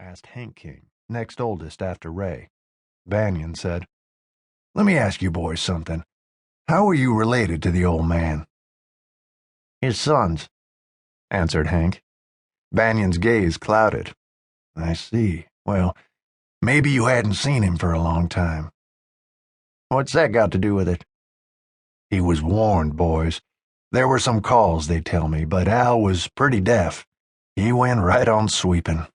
asked Hank King, next oldest after Ray. Bannion said, "Let me ask you boys something. How are you related to the old man?" "His sons," answered Hank. Bannion's gaze clouded. "I see. Well, maybe you hadn't seen him for a long time." "What's that got to do with it?" "He was warned, boys. There were some calls, they tell me, but Al was pretty deaf. He went right on sweeping.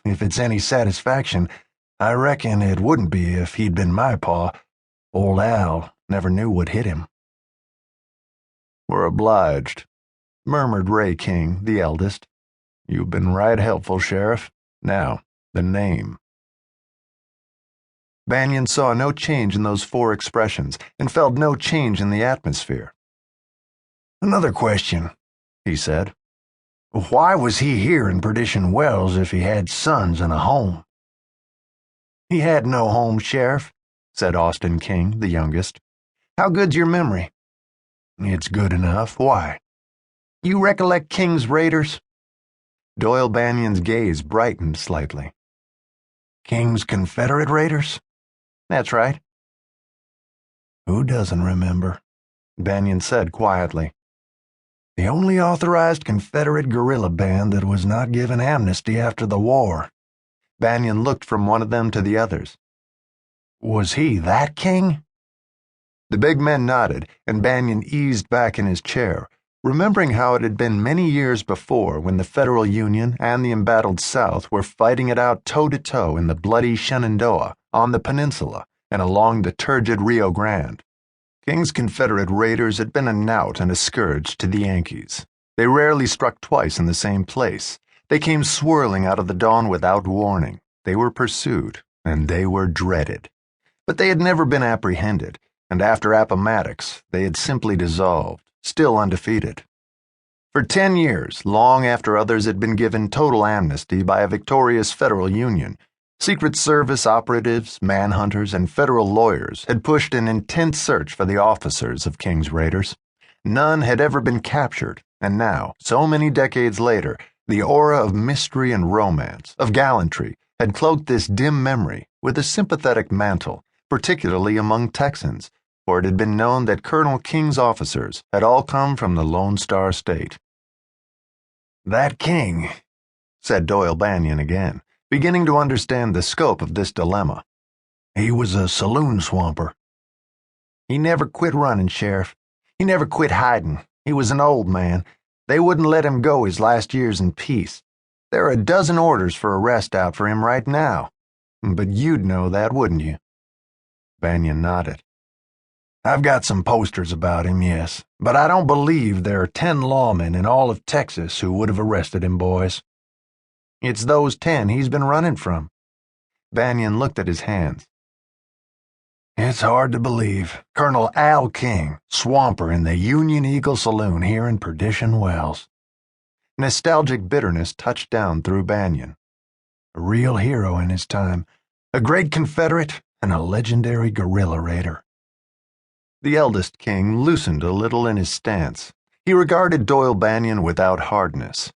If it's any satisfaction, I reckon it wouldn't be if he'd been my pa. Old Al never knew what hit him." "We're obliged," murmured Ray King, the eldest. "You've been right helpful, Sheriff. Now, the name." Bannion saw no change in those four expressions and felt no change in the atmosphere. "Another question," he said. "Why was he here in Perdition Wells if he had sons and a home?" "He had no home, Sheriff," said Austin King, the youngest. "How good's your memory?" "It's good enough. Why?" "You recollect King's raiders?" Doyle Bannion's gaze brightened slightly. "King's Confederate raiders?" "That's right." "Who doesn't remember?" Bannion said quietly. "The only authorized Confederate guerrilla band that was not given amnesty after the war." Bannion looked from one of them to the others. "Was he that King?" The big men nodded, and Bannion eased back in his chair, remembering how it had been many years before when the Federal Union and the embattled South were fighting it out toe-to-toe in the bloody Shenandoah, on the peninsula, and along the turgid Rio Grande. King's Confederate raiders had been a knout and a scourge to the Yankees. They rarely struck twice in the same place. They came swirling out of the dawn without warning. They were pursued, and they were dreaded. But they had never been apprehended, and after Appomattox, they had simply dissolved, still undefeated. For 10 years, long after others had been given total amnesty by a victorious federal union, Secret Service operatives, manhunters, and federal lawyers had pushed an intense search for the officers of King's raiders. None had ever been captured, and now, so many decades later, the aura of mystery and romance, of gallantry, had cloaked this dim memory with a sympathetic mantle, particularly among Texans, for it had been known that Colonel King's officers had all come from the Lone Star State. "That King," said Doyle Bannion again, beginning to understand the scope of this dilemma. "He was a saloon swamper." "He never quit running, Sheriff. He never quit hiding. He was an old man. They wouldn't let him go his last years in peace. There are a dozen orders for arrest out for him right now. But you'd know that, wouldn't you?" Bannion nodded. "I've got some posters about him, yes, but I don't believe there are 10 lawmen in all of Texas who would have arrested him, boys." "It's those 10 he's been running from." Bannion looked at his hands. "It's hard to believe. Colonel Al King, swamper in the Union Eagle Saloon here in Perdition Wells." Nostalgic bitterness touched down through Bannion. A real hero in his time, a great Confederate, and a legendary guerrilla raider. The eldest King loosened a little in his stance. He regarded Doyle Bannion without hardness.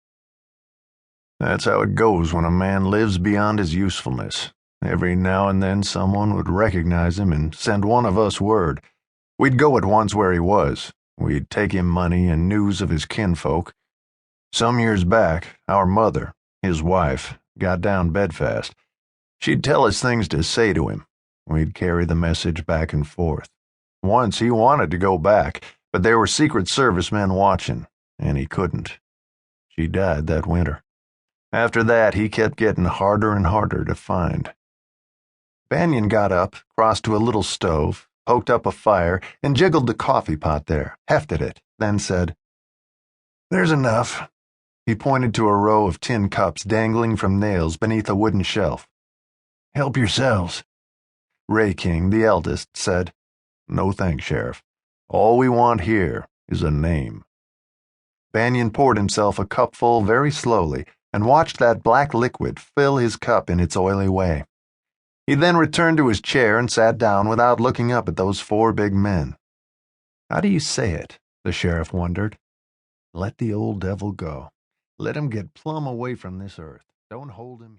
"That's how it goes when a man lives beyond his usefulness. Every now and then someone would recognize him and send one of us word. We'd go at once where he was. We'd take him money and news of his kinfolk. Some years back, our mother, his wife, got down bedfast. She'd tell us things to say to him. We'd carry the message back and forth. Once he wanted to go back, but there were Secret Service men watching, and he couldn't. She died that winter. After that, he kept getting harder and harder to find." Bannion got up, crossed to a little stove, poked up a fire, and jiggled the coffee pot there, hefted it, then said, "There's enough." He pointed to a row of tin cups dangling from nails beneath a wooden shelf. "Help yourselves." Ray King, the eldest, said, "No thanks, Sheriff. All we want here is a name." Bannion poured himself a cupful very slowly and watched that black liquid fill his cup in its oily way. He then returned to his chair and sat down without looking up at those 4 big men. How do you say it? The sheriff wondered. Let the old devil go. Let him get plumb away from this earth. Don't hold him